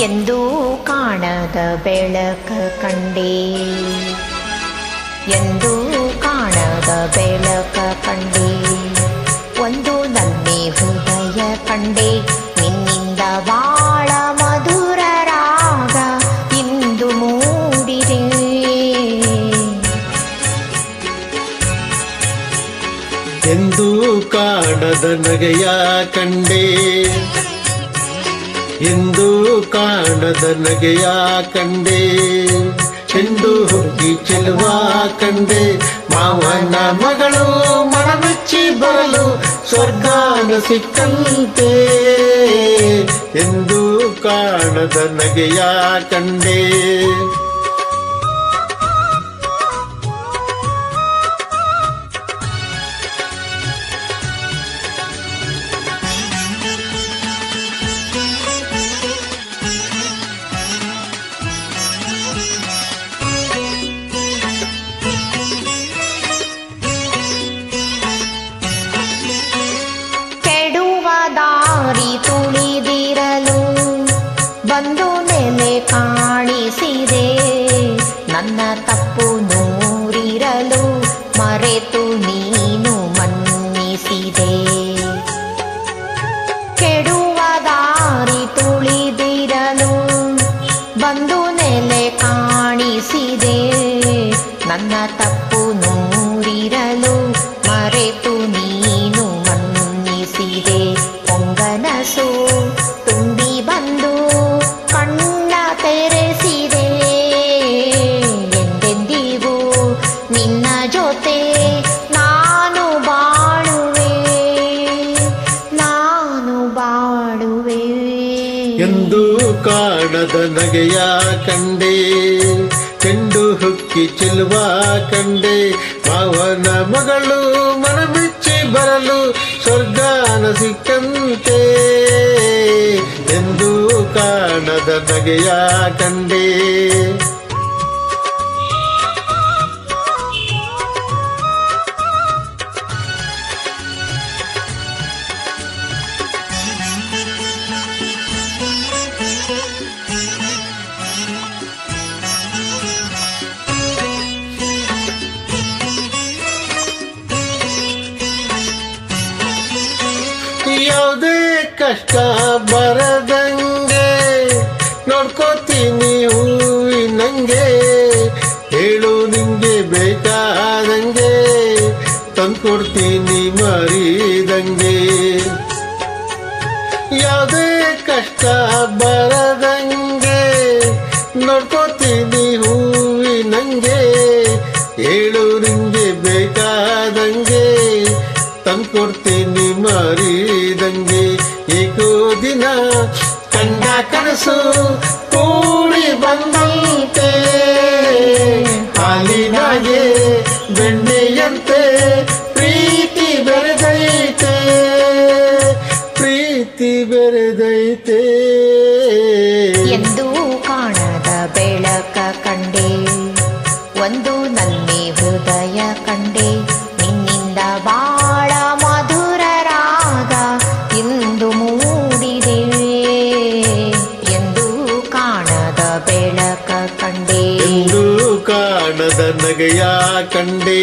ಎಂದೂ ಕಾಣದ ಬೆಳಕ ಕಂಡೆ, ಎಂದೂ ಕಾಣದ ಬೆಳಕ ಕಂಡೆ, ಒಂದು ನನ್ನೆ ಹೃದಯ ಕಂಡೆ, ನಿನ್ನಿಂದ ಬಾಳ ಮಧುರ ರಾಗ ಇಂದು ಮೂಡಿದೆ. ಎಂದೂ ಕಾಣದ ನಗೆಯ ಕಂಡೆ, ಎಂದೂ ಕಾಣದ ನಗೆಯ ಕಂಡೆ, ಚೆಂಡು ಹುಡುಗಿ ಚೆಲುವ ಕಂಡೆ, ಮಾವನ ಮಗಳು ಮನಮೆಚ್ಚಿ ಬರಲು ಸ್ವರ್ಗಾನ ಸಿಕ್ಕಂತೆ, ಎಂದೂ ಕಾಣದ ನಗೆಯ ಕಂಡೆ. ದಾರಿ ತುಳಿದಿರಲು ಬಂದು ನೆಲೆ ಕಾಣಿಸಿದೆ, ನನ್ನ ತಪ್ಪು ನೂರಿರಲು ಮರೆತು ನೀನು ಮನ್ನಿಸಿದೆ. ಕೆಡುವ ದಾರಿ ತುಳಿದಿರಲು ಬಂದು ನೆಲೆ ಕಾಣಿಸಿದೆ, ನನ್ನ ತಪ್ಪು ನೂರಿರಲು ಮರೆತು ನೀನು ಮನ್ನಿಸಿದೆ. ಹೊಂಗನಸು ತುಂಬಿ ಬಂದು ಕಣ್ಣ ತೆರೆಸಿದೆ, ಎಂದೆಂದಿಗೂ ನಿನ್ನ ಜೊತೆ ನಾನು ಬಾಳುವೆ, ನಾನು ಬಾಳುವೆ. ಎಂದೂ ಕಾಣದ ನಗೆಯ ಕಂಡೆ, ಚೆಂಡು ಹುಕ್ಕಿ ಚೆಲುವ ಕಂಡೆ, ಮಾವನ ಮಗಳು ಮನಮೆಚ್ಚಿ ಬರಲು ಸ್ವರ್ಗಾನ ಸಿಕ್ಕಂತೆ, ಎಂದೂ ಕಾಣದ ನಗೆಯ ಕಂಡೆ. ಯಾವುದೇ ಕಷ್ಟ ಬರದಂಗೆ ನೋಡ್ಕೋತೀನಿ ಹೂವಿನಂಗೆ, ಹೇಳು ನಿಂಗೆ ಬೇಕಾದಂಗೆ ತಂದ್ಕೊಡ್ತೀನಿ ಮರಿದಂಗೆ. ಯಾವುದೇ ಕಷ್ಟ ಬರದಂಗೆ ನೋಡ್ಕೋತೀನಿ ಹೂವಿನಂಗೆ, ಹೇಳು ನಿಂಗೆ ಬೇಕಾದಂಗೆ ತಂದ್ಕೊಡ್ತೀನಿ ಮರಿದಂಗೆ. ಏಕೋ ದಿನ ಕಂಡ ಕನಸು ಕೂಡಿ ಬಂದಂತೆ, ಹಾಲಿನಾಗೆ ಬೆಣ್ಣೆಯಂತೆ ಪ್ರೀತಿ ಬೆರೆದೈತೆ, ಪ್ರೀತಿ ಬೆರೆದೈತೆ. ಎಂದೂ ಕಾಣದ ಬೆಳಕ ಕಂಡೆ, ಒಂದು ನನ್ನೆ ಹೃದಯ ಕಂಡೆ, ನಿನ್ನಿಂದ ಬಾಳ ಮಧುರ ರಾಗ ಇಂದು ಮೂಡಿದೆ, ಎಂದೂ ಕಾಣದ ಬೆಳಕ ಕಂಡೆ, ಎಂದೂ ಕಾಣದ ನಗೆಯ ಕಂಡೆ.